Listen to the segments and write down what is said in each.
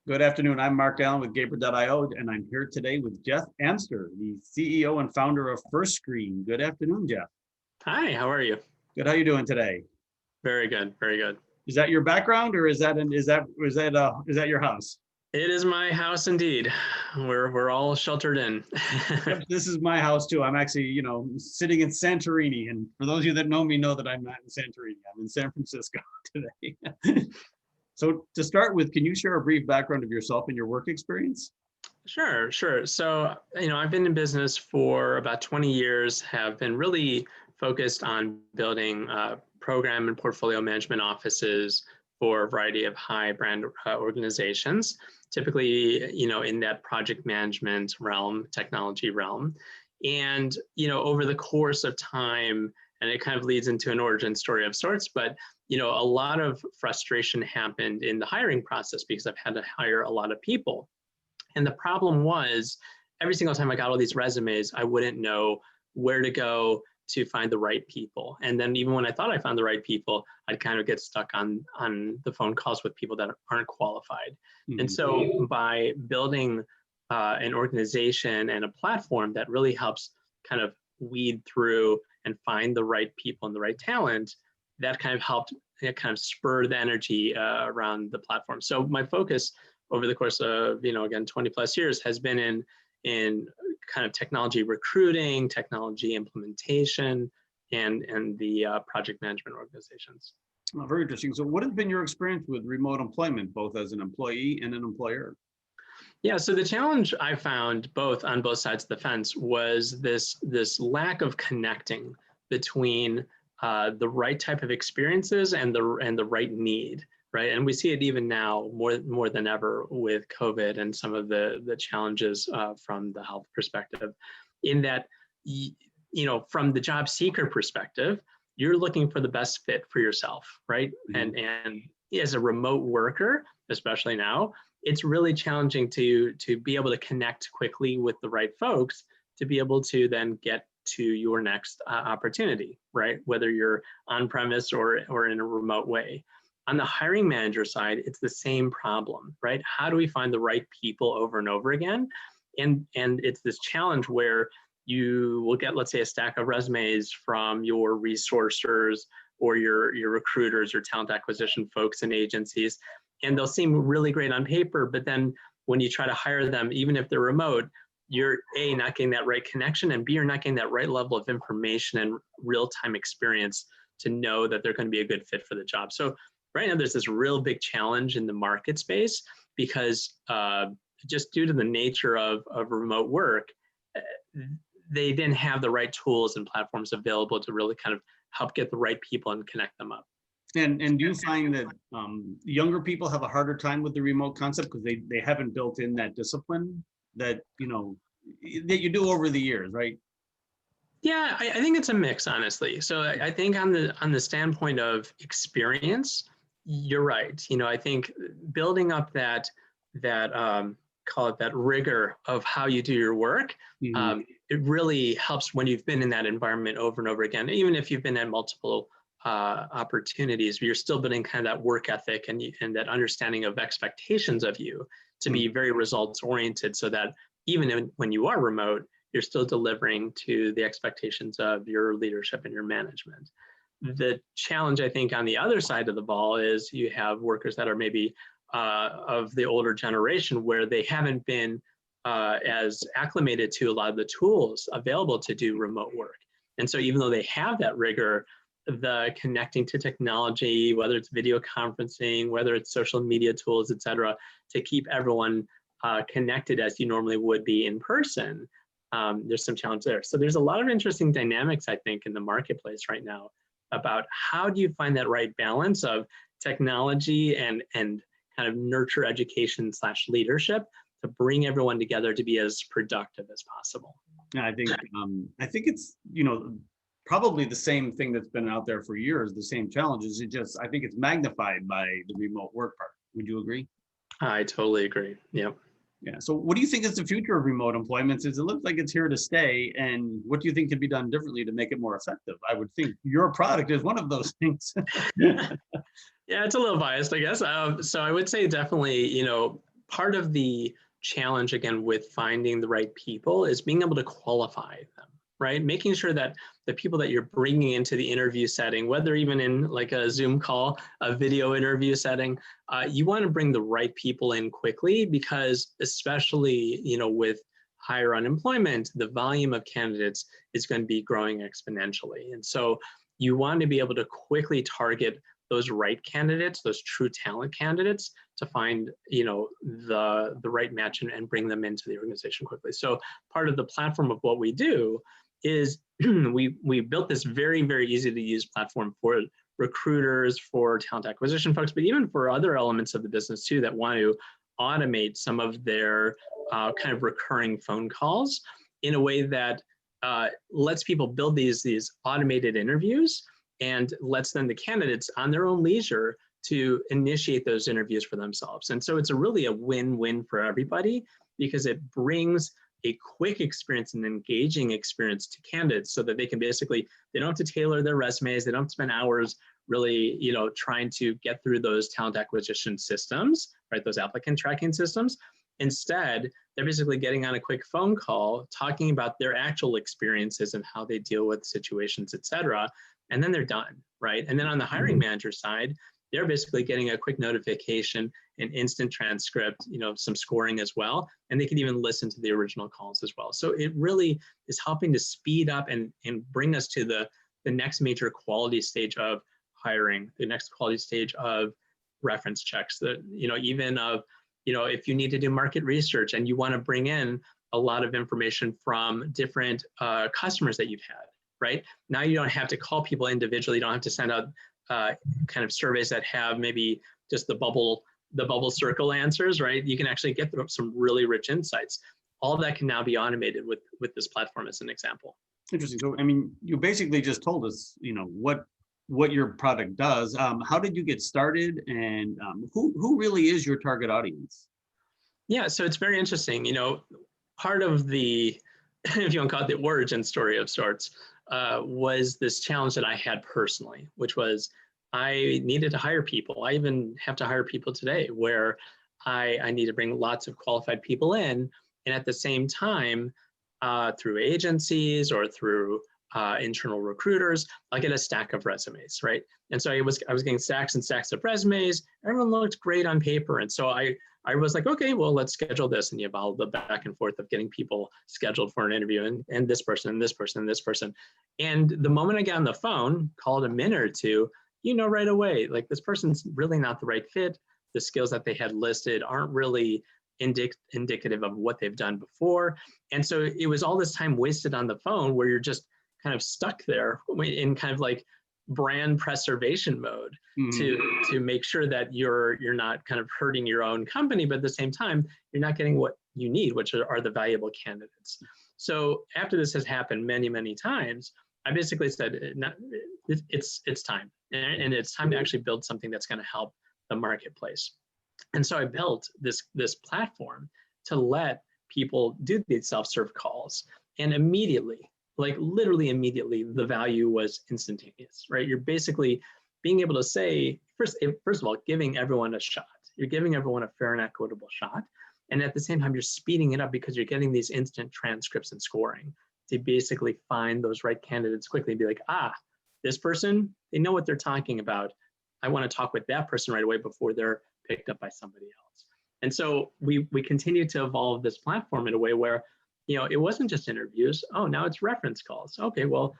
Good afternoon. I'm Mark Allen with Gaper.io, and I'm here today with Jeff Amster, the CEO and founder of First Screen. Good afternoon, Jeff. Hi, how are you? Good. How you doing today? Very good, very good. Is that your background, or is that your house? It is my house indeed. We're all sheltered in. Yep, this is my house too. I'm actually, sitting in Santorini, and for those of you that know me, know that I'm not in Santorini. I'm in San Francisco today. So to start with, can you share a brief background of yourself and your work experience? Sure, sure. So, I've been in business for about 20 years, have been really focused on building program and portfolio management offices for a variety of high brand organizations, typically, in that project management realm, technology realm. And, over the course of time, and it kind of leads into an origin story of sorts, but a lot of frustration happened in the hiring process because I've had to hire a lot of people. And the problem was every single time I got all these resumes, I wouldn't know where to go to find the right people. And then even when I thought I found the right people, I'd kind of get stuck on the phone calls with people that aren't qualified. Mm-hmm. And so by building an organization and a platform that really helps kind of weed through and find the right people and the right talent, that kind of helped kind of spur the energy around the platform. So my focus over the course of, again, 20 plus years has been in kind of technology recruiting, technology implementation, and the project management organizations. Oh, very interesting. So what has been your experience with remote employment, both as an employee and an employer? Yeah, so the challenge I found on both sides of the fence was this lack of connecting between the right type of experiences and the right need, right? And we see it even now more than ever with COVID and some of the challenges from the health perspective, in that, from the job seeker perspective, you're looking for the best fit for yourself, right? Mm-hmm. And as a remote worker, especially now, it's really challenging to be able to connect quickly with the right folks to be able to then get to your next opportunity, right? Whether you're on premise or in a remote way. On the hiring manager side, it's the same problem, right? How do we find the right people over and over again? And it's this challenge where you will get, let's say, a stack of resumes from your resourcers or your recruiters or talent acquisition folks and agencies, and they'll seem really great on paper, but then when you try to hire them, even if they're remote, you're A, not getting that right connection, and B, you're not getting that right level of information and real-time experience to know that they're going to be a good fit for the job. So right now there's this real big challenge in the market space because just due to the nature of remote work, they didn't have the right tools and platforms available to really kind of help get the right people and connect them up. And do you find that younger people have a harder time with the remote concept because they haven't built in that discipline that that you do over the years, right? Yeah, I think it's a mix, honestly. So I think on the standpoint of experience, you're right. I think building up that call it that rigor of how you do your work, mm-hmm. It really helps when you've been in that environment over and over again. Even if you've been at multiple opportunities, you're still building kind of that work ethic and that understanding of expectations of you to be very results oriented, so that even when you are remote, you're still delivering to the expectations of your leadership and your management. The challenge, I think, on the other side of the ball is you have workers that are maybe of the older generation where they haven't been as acclimated to a lot of the tools available to do remote work. And so even though they have that rigor, the connecting to technology, whether it's video conferencing, whether it's social media tools, et cetera, to keep everyone connected as you normally would be in person, there's some challenge there. So there's a lot of interesting dynamics, I think, in the marketplace right now about how do you find that right balance of technology and kind of nurture education / leadership to bring everyone together to be as productive as possible. Yeah, I think it's, probably the same thing that's been out there for years, the same challenges. I think it's magnified by the remote work part. Would you agree? I totally agree. Yep. Yeah. So what do you think is the future of remote employment? It looks like it's here to stay. And what do you think can be done differently to make it more effective? I would think your product is one of those things. Yeah, it's a little biased, I guess. So I would say definitely, part of the challenge, again, with finding the right people is being able to qualify them, right? Making sure that the people that you're bringing into the interview setting, whether even in like a Zoom call, a video interview setting, you want to bring the right people in quickly, because especially, with higher unemployment, the volume of candidates is going to be growing exponentially. And so you want to be able to quickly target those right candidates, those true talent candidates, to find the right match and bring them into the organization quickly. So part of the platform of what we do is we built this very, very easy to use platform for recruiters, for talent acquisition folks, but even for other elements of the business too that want to automate some of their kind of recurring phone calls in a way that lets people build these automated interviews and lets them, the candidates, on their own leisure to initiate those interviews for themselves. And so it's really a win-win for everybody, because it brings a quick experience and engaging experience to candidates, so that they can basically, they don't have to tailor their resumes, they don't have to spend hours really, trying to get through those talent acquisition systems, right? Those applicant tracking systems. Instead, they're basically getting on a quick phone call, talking about their actual experiences and how they deal with situations, et cetera. And then they're done, right? And then on the hiring manager side, they're basically getting a quick notification, an instant transcript, some scoring as well. And they can even listen to the original calls as well. So it really is helping to speed up and bring us to the next major quality stage of hiring, the next quality stage of reference checks, even of, if you need to do market research and you want to bring in a lot of information from different customers that you've had, right? Now you don't have to call people individually. You don't have to send out kind of surveys that have maybe just the bubble circle answers, right? You can actually get some really rich insights. All of that can now be automated with this platform as an example. Interesting. So, I mean, you basically just told us, what your product does. How did you get started, and who really is your target audience? Yeah, so it's very interesting. Part of the, if you want to call it the origin story of sorts, was this challenge that I had personally, which was I needed to hire people. I even have to hire people today, where I need to bring lots of qualified people in, and at the same time, through agencies or through internal recruiters, I get a stack of resumes, right? And so I was getting stacks and stacks of resumes. Everyone looked great on paper, and so I was like, okay, well, let's schedule this, and you have all the back and forth of getting people scheduled for an interview, and this person, and this person, and this person. And the moment I got on the phone, called a minute or two, right away, like, this person's really not the right fit. The skills that they had listed aren't really indicative of what they've done before. And so it was all this time wasted on the phone, where you're just kind of stuck there in kind of like brand preservation mode to make sure that you're not kind of hurting your own company, but at the same time, you're not getting what you need, which are the valuable candidates. So after this has happened many, many times, I basically said, it's time. And it's time to actually build something that's going to help the marketplace. And so I built this platform to let people do these self-serve calls. And immediately, like literally immediately, the value was instantaneous, right? You're basically being able to say, first of all, giving everyone a shot. You're giving everyone a fair and equitable shot. And at the same time, you're speeding it up, because you're getting these instant transcripts and scoring to basically find those right candidates quickly and be like, this person, they know what they're talking about. I want to talk with that person right away before they're picked up by somebody else. And so we continue to evolve this platform in a way where, it wasn't just interviews. Oh, now it's reference calls. Okay, well,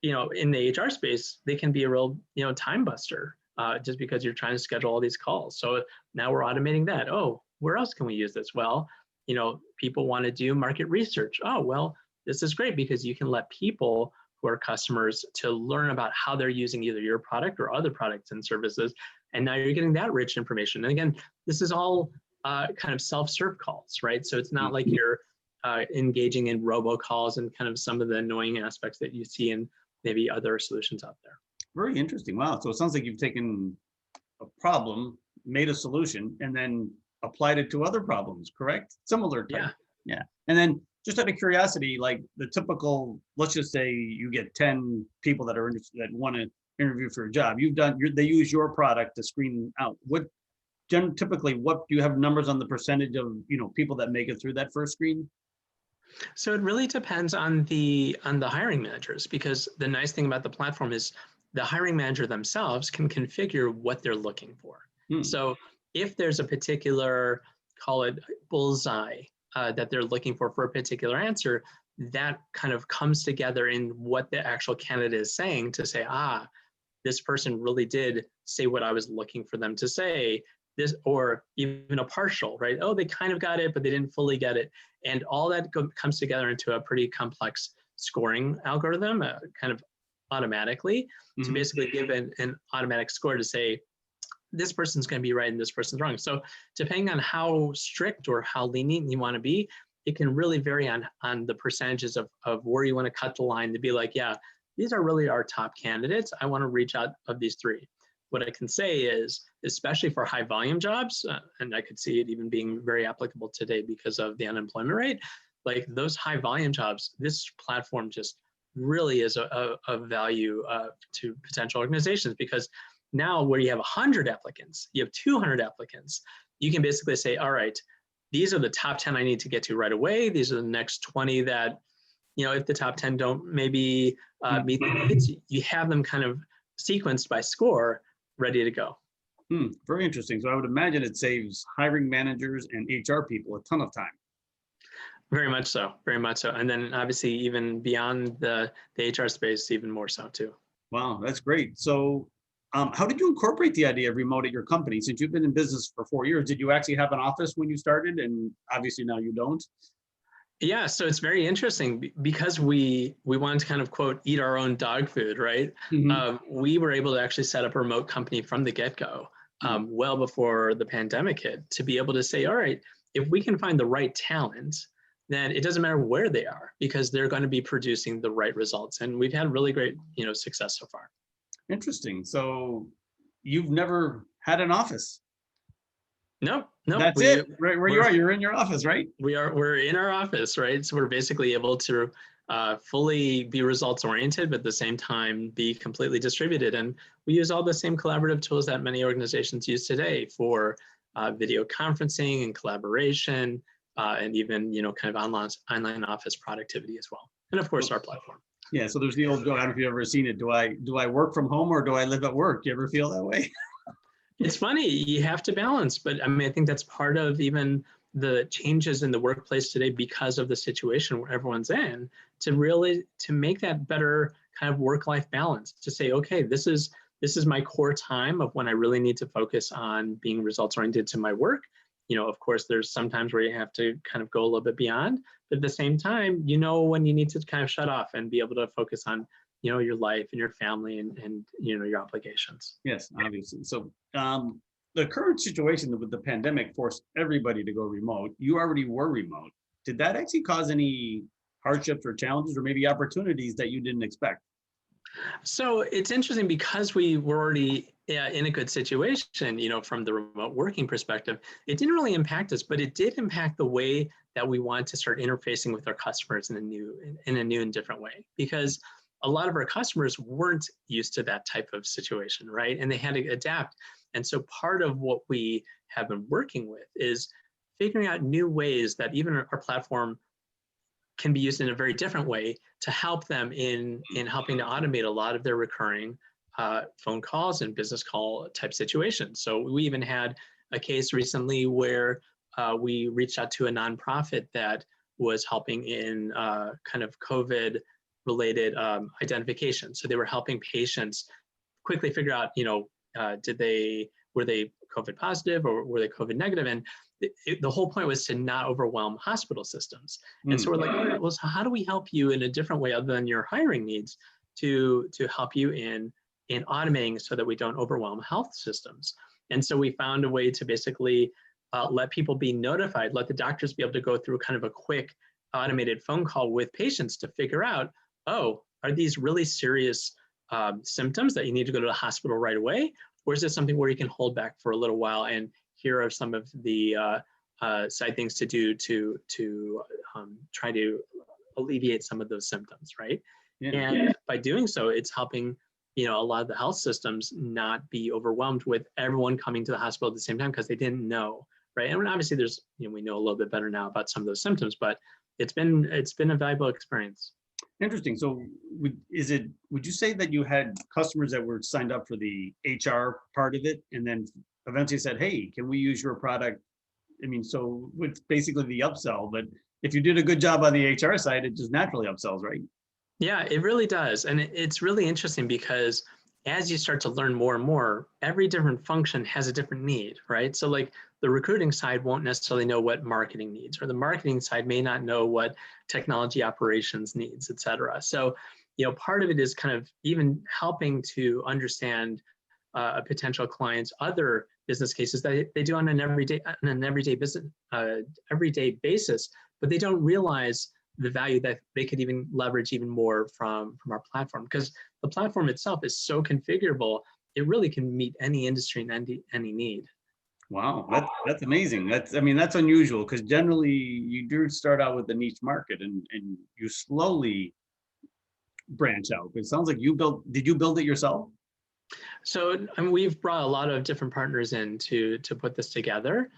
in the HR space, they can be a real, time buster, just because you're trying to schedule all these calls. So now we're automating that. Oh, where else can we use this? Well, people want to do market research. Oh, well, this is great, because you can let people who are customers to learn about how they're using either your product or other products and services. And now you're getting that rich information. And again, this is all kind of self-serve calls, right? So it's not like you're engaging in robocalls and kind of some of the annoying aspects that you see in maybe other solutions out there. Very interesting. Wow. So it sounds like you've taken a problem, made a solution, and then applied it to other problems, correct? Similar type. Yeah. And then just out of curiosity, like the typical, let's just say you get 10 people that are interested, that want to interview for a job. They use your product to screen out. typically, what do you have numbers on the percentage of, people that make it through that first screen? So it really depends on the hiring managers, because the nice thing about the platform is the hiring manager themselves can configure what they're looking for. So if there's a particular, call it bullseye, that they're looking for a particular answer, that kind of comes together in what the actual candidate is saying to say, this person really did say what I was looking for them to say. This, or even a partial, right? Oh, they kind of got it, but they didn't fully get it. And all that comes together into a pretty complex scoring algorithm, kind of automatically, to basically give an automatic score to say, this person's going to be right and this person's wrong. So depending on how strict or how lenient you want to be, it can really vary on the percentages of where you want to cut the line to be like, yeah, these are really our top candidates. I want to reach out of these three. What I can say is, especially for high volume jobs, and I could see it even being very applicable today because of the unemployment rate, like those high volume jobs, this platform just really is a value to potential organizations, because now where you have 100 applicants, you have 200 applicants, you can basically say, all right, these are the top 10 I need to get to right away. These are the next 20 that, if the top 10 don't maybe meet the needs, you have them kind of sequenced by score, ready to go. Very interesting. So I would imagine it saves hiring managers and HR people a ton of time. Very much so, very much so. And then obviously even beyond the HR space, even more so too. Wow, that's great. So how did you incorporate the idea of remote at your company? Since you've been in business for 4 years, did you actually have an office when you started? And obviously now you don't. Yeah, so it's very interesting because we wanted to kind of quote, eat our own dog food, right? We were able to actually set up a remote company from the get-go, well before the pandemic hit, to be able to say, all right, if we can find the right talent, then it doesn't matter where they are, because they're going to be producing the right results. And we've had really great, success so far. Interesting. So you've never had an office? No. That's it. Right where you are, you're in your office, right? We're in our office, right? So we're basically able to fully be results oriented, but at the same time be completely distributed. And we use all the same collaborative tools that many organizations use today for video conferencing and collaboration, and even kind of online office productivity as well. And of course, our platform. Yeah. So there's the old joke. I don't know if you've ever seen it. Do I work from home or do I live at work? Do you ever feel that way? It's funny, you have to balance, but I mean, I think that's part of even the changes in the workplace today because of the situation where everyone's in, to make that better kind of work-life balance, to say, okay, this is my core time of when I really need to focus on being results-oriented to my work. Of course, there's sometimes where you have to kind of go a little bit beyond, but at the same time, when you need to kind of shut off and be able to focus on your life and your family and your obligations. Yes, obviously. So the current situation with the pandemic forced everybody to go remote. You already were remote. Did that actually cause any hardships or challenges or maybe opportunities that you didn't expect? So it's interesting because we were already in a good situation, from the remote working perspective. It didn't really impact us, but it did impact the way that we want to start interfacing with our customers in a new and different way, because a lot of our customers weren't used to that type of situation, right? And they had to adapt. And so part of what we have been working with is figuring out new ways that even our platform can be used in a very different way to help them in helping to automate a lot of their recurring phone calls and business call type situations. So we even had a case recently where we reached out to a nonprofit that was helping in kind of COVID related identification. So they were helping patients quickly figure out, were they COVID positive or were they COVID negative? And the whole point was to not overwhelm hospital systems. And so we're like, all right, well, so how do we help you in a different way other than your hiring needs to help you in automating so that we don't overwhelm health systems? And so we found a way to basically let people be notified, let the doctors be able to go through kind of a quick automated phone call with patients to figure out, oh, are these really serious symptoms that you need to go to the hospital right away? Or is this something where you can hold back for a little while, and here are some of the side things to do to try to alleviate some of those symptoms, right? Yeah. And by doing so, it's helping a lot of the health systems not be overwhelmed with everyone coming to the hospital at the same time because they didn't know, right? And obviously there's, we know a little bit better now about some of those symptoms, but it's been a valuable experience. Interesting. So would you say that you had customers that were signed up for the HR part of it and then eventually said, hey, can we use your product? I mean, so it's basically the upsell, but if you did a good job on the HR side, it just naturally upsells, right? Yeah, it really does. And it's really interesting because as you start to learn more and more, every different function has a different need, right? So like the recruiting side won't necessarily know what marketing needs, or the marketing side may not know what technology operations needs, et cetera. So, part of it is kind of even helping to understand a potential client's other business cases that they do on an everyday basis, but they don't realize the value that they could even leverage even more from our platform, because the platform itself is so configurable. It really can meet any industry and any need. Wow, that's amazing. That's unusual because generally you do start out with the niche market and you slowly branch out. It sounds like did you build it yourself? So we've brought a lot of different partners in to put this together.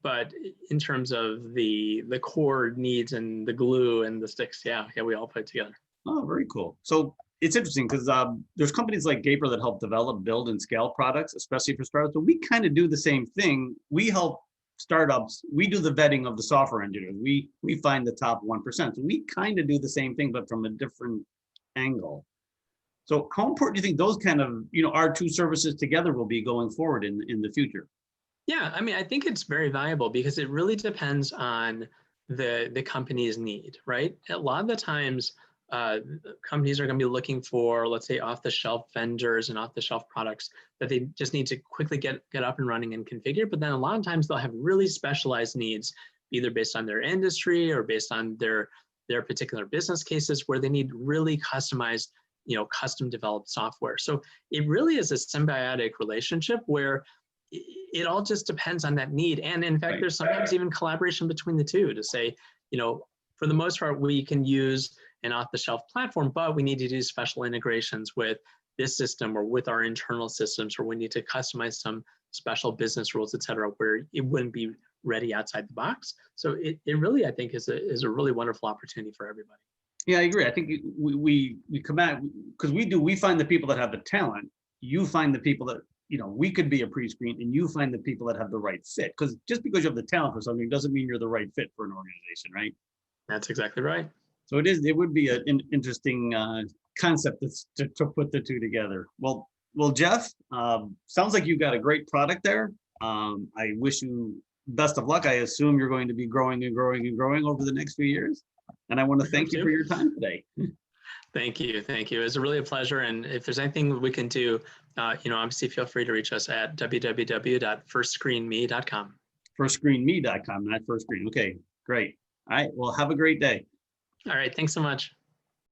But in terms of the core needs and the glue and the sticks, yeah, we all put it together. Oh, very cool. So it's interesting because there's companies like Gaper that help develop, build, and scale products, especially for startups. So we kind of do the same thing. We help startups. We do the vetting of the software engineers. We find the top 1%. So we kind of do the same thing, but from a different angle. So how important do you think those kind of, our two services together will be going forward in the future? Yeah, I think it's very valuable because it really depends on the company's need, right? A lot of the times, companies are going to be looking for, let's say, off-the-shelf vendors and off-the-shelf products that they just need to quickly get up and running and configure. But then a lot of times they'll have really specialized needs, either based on their industry or based on their particular business cases, where they need really customized, custom developed software. So it really is a symbiotic relationship where it all just depends on that need. And in fact, there's sometimes even collaboration between the two to say, for the most part, we can use an off-the-shelf platform, but we need to do special integrations with this system or with our internal systems, or we need to customize some special business rules, et cetera, where it wouldn't be ready outside the box. So it really, I think, is a really wonderful opportunity for everybody. Yeah, I agree. I think we come at, because we find the people that have the talent. You find the people that, we could be a pre-screen, and you find the people that have the right fit. Because just because you have the talent for something doesn't mean you're the right fit for an organization, right? That's exactly right. So it would be an interesting concept to put the two together. Well, Jeff, sounds like you've got a great product there. I wish you best of luck. I assume you're going to be growing and growing and growing over the next few years. And I want to thank you for your time today. Thank you. It was really a pleasure. And if there's anything we can do, obviously feel free to reach us at www.firstscreenme.com. Firstscreenme.com, not First Screen. Okay, great. All right. Well, have a great day. All right. Thanks so much.